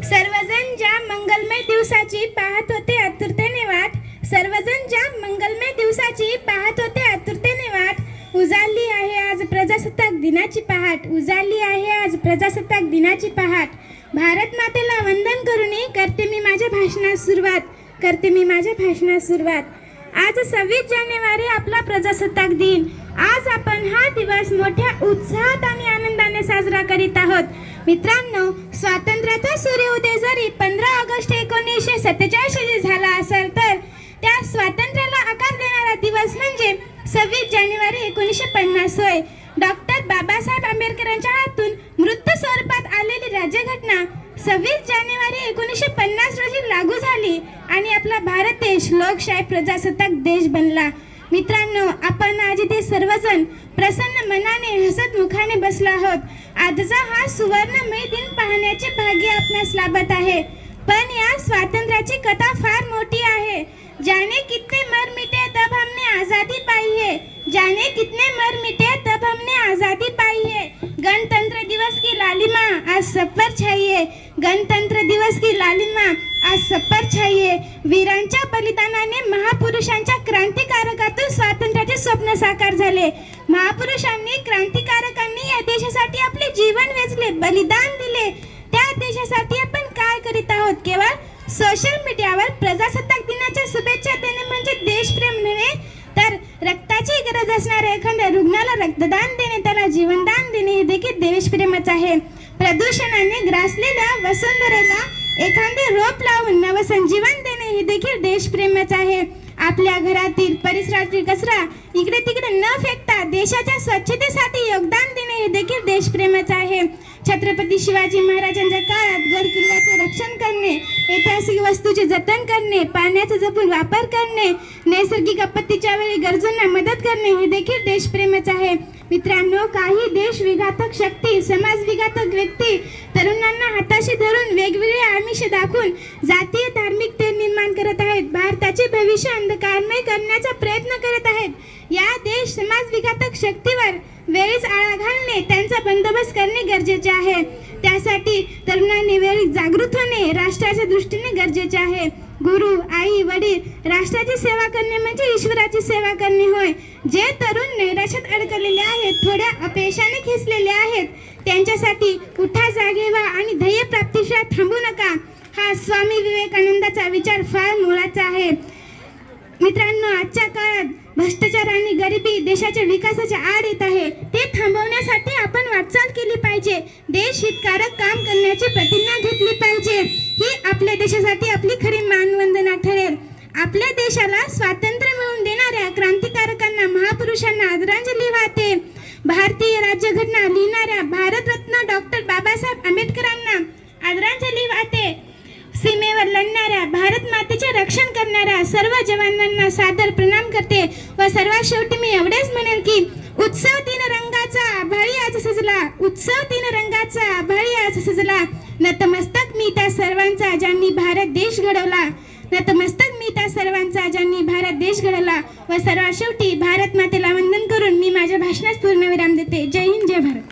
सर्वजण ज्या मंगलमय दिवसाची पाहत होते आतुरतेने वाट, सर्वजण ज्या मंगलमय दिवसाची पाहत होते आतुरतेने वाट, उजाडली आहे आज प्रजासत्ताक दिनाची पहाट, उजाडली आहे आज प्रजासत्ताक दिनाची पहाट. भारत मातेला वंदन करूनी करते मी माझ्या भाषणास सुरुवात, करते मी माझ्या भाषणास सुरुवात. आज 26 जानेवारी आपला प्रजासत्ताक दिन. आज आपण हा दिवस मोठ्या उत्साहात आणि आनंदाने साजरा करीत आहोत. मित्रांनो, स्वातंत्र्याचा सूर्योदय जरी 15 ऑगस्ट 1947 रोजी झाला असेल तर त्या स्वातंत्र्याला आकार देणारा दिवस म्हणजे 26 जानेवारी 1950 होय. डॉक्टर बाबासाहेब आंबेडकरांच्या हातून मृत स्वरूपात आलेली राज्यघटना 26 जानेवारी 1950 रोजी लागू झाली आणि आपला भारत देश लोकशाही प्रजासत्ताक देश बनला. मित्रांनो, आपण आज इथे सर्वजण प्रसन्न मनाने हसत मुखाने बसला आहोत. आजचा हा सुवर्णमय दिन पाहण्याचे भाग्य आपणास लाभत आहे. पण या स्वातंत्र्याची कथा फार मोठी आहे. जाने कितने मर मिटे तब हमने आज़ादी पाई है, जाने कितने मर मिटे तब हमने आज़ादी पाई है. गणतंत्र दिवस की लालिमा आज सब पर छाई है, गणतंत्र दिवस की लालिमा आज सब पर छाई है. वीरांच्या बलिदानाने, महापुरुषांच्या क्रांतिकारकातून स्वातंत्र्याचे स्वप्न साकार झाले. महापुरुषांनी, क्रांतिकारकांनी या देशासाठी आपले जीवन वेचले, बलिदान दिले. त्या देशासाठी आपण काय करीत आहोत? केवळ सोशल मीडियावर प्रजासत्ताक दिनाच्या शुभेच्छा देणे म्हणजे देशप्रेम नव्हे, तर रक्ताची गरज असणाऱ्या एखाद्या रुग्णाला रक्तदान देणे, त्याला जीवनदान देणे हे देखील देशप्रेमच आहे. प्रदूषणाने ग्रासलेल्या वसुंधरेला एखादे रोप लावून नवसंजीवन देणे हे देखील देशप्रेमच आहे. आपल्या घरातील, परिसरातील कचरा इकडे तिकडे न फेकता देशाच्या स्वच्छतेसाठी योगदान देणे हे देखील देशप्रेमच आहे. छत्रपती शिवाजी महाराजांच्या काळात गड किल्ल्याचे रक्षण करणे, ऐतिहासिक वस्तूचे जतन करणे, पाण्याचा जपून वापर करणे, नैसर्गिक आपत्तीच्या वेळी गरजूंना मदत करणे हे देखील देशप्रेमच आहे. मित्रांनो, काही देश विघातक शक्ती, समाज विघातक व्यक्ती तरुणांना हाताशी धरून वेगवेगळे आमिष दाखवून जातीय धार्मिकते निर्माण करत आहेत. भारताचे भविष्य अंधकारमय करण्याचा प्रयत्न करत आहेत. या देश समाज विघातक शक्तीवर वेळीच आळा घालणे, त्यांचा बंदोबस्त करणे गरजेचे आहे. त्यासाठी तरुणांनी वेळी जागृत होणे राष्ट्राच्या दृष्टीने गरजेचे आहे. गुरु, आई, वडील, राष्ट्राची सेवा करणे म्हणजे ईश्वराची सेवा करणे होय. जे तरुण नैराश्यात अडकलेले आहेत, थोड्या अपयशाने खेचलेले आहेत, त्यांच्यासाठी उठा, जागे व्हा आणि ध्येय प्राप्तीशिवाय थांबू नका, हा स्वामी विवेकानंदाचा विचार फार मोलाचा आहे. मित्रांनो, आजच्या काळात भ्रष्टाचार आणि गरिबी देशाच्या विकासाच्या आड येत आहे. ते थांबवण्यासाठी आपण वाटचाल केली पाहिजे. देश हितकारक काम करण्याची प्रतिज्ञा घेतली पाहिजे. ही आपल्या देशासाठी आपली खरी मानवंदना ठरेल. आपल्या देशाला स्वातंत्र्य मिळवून देणाऱ्या क्रांतिकारकांना, महापुरुषांना आदरांजली वाहते. भारतीय राज्यघटना लिहिणाऱ्या भारतरत्न डॉक्टर बाबासाहेब आंबेडकरांना आदरांजली वाहते. सीमेवर लढणाऱ्या, भारत मातेचे रक्षण करणाऱ्या सर्व जवानांना सादर प्रणाम करते. व सर्वात शेवटी मी एवढेच म्हणेन की उत्सव तीन रंगाचा आभाळी आज सजला, उत्सव तीन रंगाचा आभाळी आज सजला. नतमस्तक मी त्या सर्वांचा ज्यांनी भारत देश घडवला, नतमस्तक मी त्या सर्वांचा ज्यांनी भारत देश घडवला. व सर्वात शेवटी भारत मातेला वंदन करून मी माझ्या भाषणास पूर्णविराम देते. जय हिंद, जय भारत.